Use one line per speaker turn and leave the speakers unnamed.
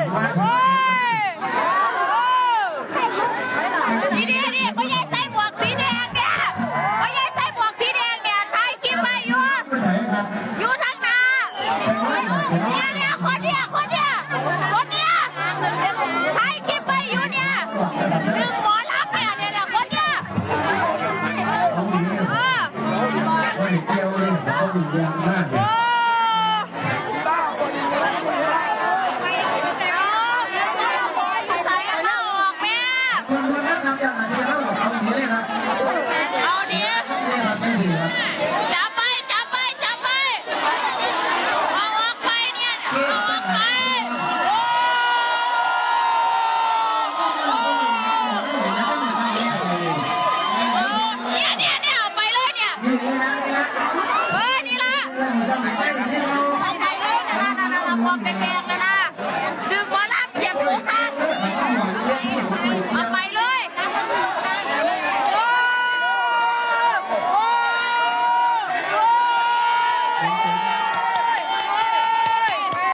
สีแดงนี่พ่อใหญ่ใส่หมวกสีแดงเนี่ยพ่อใหญ่ใส่หมวกสีแดงเนี่ยถ่ายคลิปไว้อยู่ทางหน้าเนี่ยคนเนี่ยถ่ายคลิปไว้อยู่เนี่ยดึงหมอรับเนี่ยคนเนี่ย
เกี่ยวเลยเขาดูแรงมากเลย
จับไปเอาออกไปเนี่ยเอาออกไปเนี่ยเอาไปเลยเนี่ยนี่ละเอาไปเลยนะมองแดงๆนะ